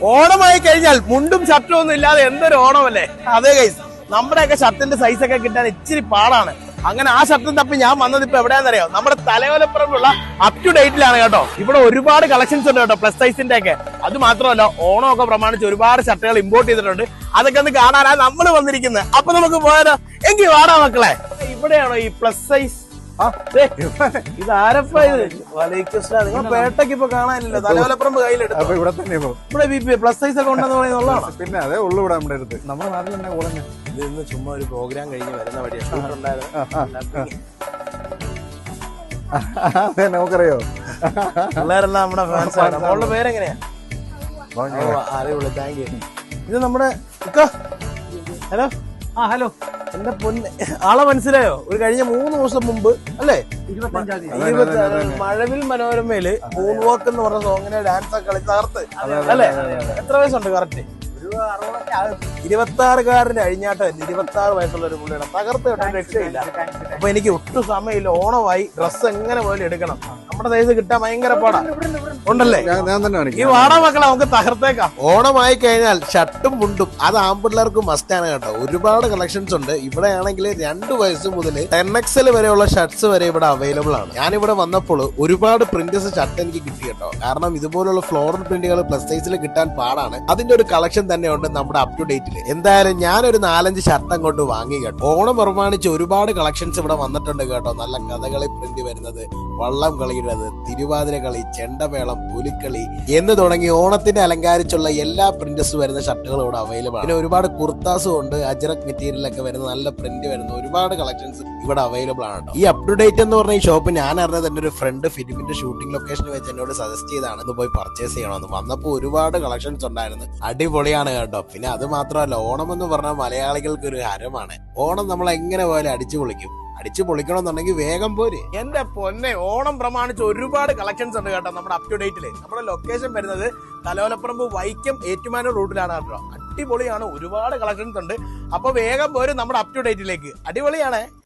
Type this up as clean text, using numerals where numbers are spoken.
ഓണമായി കഴിഞ്ഞാൽ മുണ്ടും ഷർട്ടും ഒന്നും ഇല്ലാതെ എന്തൊരു ഓണമല്ലേ. അതെ ഗൈസ്, നമ്മുടെയൊക്കെ ഷർട്ടിന്റെ സൈസ് ഒക്കെ കിട്ടാൻ ഇച്ചിരി പാടാണ്. അങ്ങനെ ആ ഷർട്ടും തപ്പി ഞാൻ വന്നത് ഇപ്പൊ എവിടെയാണെന്നറിയോ? നമ്മുടെ തലയോലപ്പുറമുള്ള അപ് ടു ഡേറ്റിലാണ് കേട്ടോ. ഇവിടെ ഒരുപാട് കളക്ഷൻസ് ഉണ്ട് കേട്ടോ, പ്ലസ് സൈസിന്റെ ഒക്കെ. അത് മാത്രമല്ല, ഓണമൊക്കെ പ്രമാണിച്ച് ഒരുപാട് ഷർട്ടുകൾ ഇമ്പോർട്ട് ചെയ്തിട്ടുണ്ട്. അതൊക്കെ ഒന്ന് കാണാനാണ് നമ്മൾ വന്നിരിക്കുന്നത്. അപ്പൊ നമുക്ക് പോയാലോ? എങ്കിൽ വാടാ മക്കളെ. ഇവിടെയാണോ ഈ പ്ലസ് സൈസ്? ഇത് ആരപ്പാ ഇത്? നിങ്ങൾ പേട്ടയ്ക്ക് ഇപ്പൊ കാണാനില്ല, തലവലപ്പുറമ്പ് കയ്യിലെടുത്തു. ഇവിടെ പ്ലസ് സൈസ് ഒക്കെ ഉണ്ടെന്ന് പറയുന്നുള്ളതാണ്. പിന്നെ അതേ ഉള്ളു ഇവിടെ നമ്മുടെ അടുത്ത്. നമ്മുടെ നാട്ടിൽ തന്നെ കുറഞ്ഞു. ഇത് ഇന്ന് ചുമ്മാ ഒരു പ്രോഗ്രാം കഴിഞ്ഞ് വരുന്ന വഴിയാണ്. അതെ, നമുക്കറിയോ പിള്ളേരെല്ലാം നമ്മുടെ ഫാൻസ് ആണ്. നമ്മളുടെ പേരെങ്ങനെയാ? അറിയുള്ളൂ, താങ്ക് യു. ഇത് നമ്മുടെ ഹലോ. ഹലോ, എന്റെ പൊന്ന് ആളെ മനസ്സിലായോ? ഒരു കഴിഞ്ഞ 3 ദിവസം മുമ്പ് അല്ലേ, 25 മഴവിൽ മനോരമയില് മൂൺ വാക്ക് എന്ന് പറഞ്ഞ സോങ്ങിനെ ഡാൻസ് ഒക്കെ കളി തകർത്ത് അല്ലേ? എത്ര വയസ്സുണ്ട് കറക്റ്റ്? 26-കാരന്റെ അഴിഞ്ഞാട്ടം. 26 വയസ്സുള്ള ഒരു പുള്ളിയുടെ തകർത്ത് കേട്ടോ, രക്ഷയില്ല. അപ്പൊ എനിക്ക് ഒട്ടും സമയമില്ല. ഓണമായി ഡ്രസ്സ് എങ്ങനെ പോലും എടുക്കണം. നമ്മുടെ സൈസ് കിട്ടാൻ ഭയങ്കര പാടാ ഉണ്ടല്ലേ. ഈ വാടാ മക്കളെ, നമുക്ക് തകർത്തേക്കാം. ഓണമായി കഴിഞ്ഞാൽ ഷർട്ടും മുണ്ടും അത് ആൺപിള്ളേർക്ക് മസ്റ്റാണ് കേട്ടോ. ഒരുപാട് കളക്ഷൻസ് ഉണ്ട്. ഇവിടെ ആണെങ്കിൽ 2 വയസ്സ് മുതൽ 10XL വരെയുള്ള ഷർട്ട്സ് വരെ ഇവിടെ അവൈലബിൾ ആണ്. ഞാനിവിടെ വന്നപ്പോൾ ഒരുപാട് പ്രിന്റേഴ്സ് ഷർട്ട് എനിക്ക് കിട്ടി കേട്ടോ. കാരണം ഇതുപോലുള്ള ഫ്ലോറൽ പ്രിന്റുകൾ പ്ലസ് സൈസിൽ കിട്ടാൻ പാടാണ്. അതിന്റെ ഒരു കളക്ഷൻ തന്നെ ഉണ്ട് നമ്മുടെ അപ് ടു ഡേറ്റില്. എന്തായാലും ഞാനൊരു 4-5 ഷർട്ട് അങ്ങോട്ട് വാങ്ങി കേട്ടോ. ഓണം പ്രമാണിച്ച് ഒരുപാട് കളക്ഷൻസ് ഇവിടെ വന്നിട്ടുണ്ട് കേട്ടോ. നല്ല കഥകളി പ്രിന്റ് വരുന്നത്, വള്ളം കളിയുന്നത്, തിരുവാതിര കളി, ചെണ്ടമേളം, പുലിക്കളി എന്ന് തുടങ്ങി ഓണത്തിന് അലങ്കരിച്ചുള്ള എല്ലാ പ്രിന്റസ് വരുന്ന ഷർട്ടുകളും ഇവിടെ അവൈലബിൾ ആണ്. പിന്നെ ഒരുപാട് കുർത്താസും ഉണ്ട്, അജ്രക് മെറ്റീരിയലൊക്കെ വരുന്ന നല്ല പ്രിന്റ് വരുന്ന ഒരുപാട് കളക്ഷൻസ് ഇവിടെ അവൈലബിൾ ആണ് കേട്ടോ. ഈ അപ് ടു ഡേറ്റ് എന്ന് പറഞ്ഞ ഈ ഷോപ്പ് ഞാൻ അറിഞ്ഞത് എന്റെ ഒരു ഫ്രണ്ട് ഫിലിമിന്റെ ഷൂട്ടിംഗ് ലൊക്കേഷൻ വെച്ച് എന്നോട് സജസ്റ്റ് ചെയ്താണ് ഇത് പോയി പർച്ചേസ് ചെയ്യണമെന്ന്. വന്നപ്പോൾ ഒരുപാട് കളക്ഷൻസ് ഉണ്ടായിരുന്നു, അടിപൊളിയാണ് കേട്ടോ. പിന്നെ അത് മാത്രമല്ല, ഓണം എന്ന് പറഞ്ഞാൽ മലയാളികൾക്ക് ഒരു ഹരമാണ്. ഓണം നമ്മൾ എങ്ങനെ പോയാലും അടിച്ചു പൊളിക്കും. അടിച്ചു പൊളിക്കണമെന്നുണ്ടെങ്കിൽ വേഗം പോര്. എന്റെ പൊന്നെ, ഓണം പ്രമാണിച്ച് ഒരുപാട് കളക്ഷൻസ് ഉണ്ട് കേട്ടോ നമ്മുടെ അപ് ടു ഡേറ്റില്. നമ്മുടെ ലൊക്കേഷൻ വരുന്നത് തലയോലപ്പുറമ്പ് വൈക്കം ഏറ്റുമാനൂർ റൂട്ടിലാണ് കേട്ടോ. അടിപൊളിയാണ്, ഒരുപാട് കളക്ഷൻസ് ഉണ്ട്. അപ്പൊ വേഗം പോര് നമ്മുടെ അപ് ടു ഡേറ്റിലേക്ക്. അടിപൊളിയാണ്.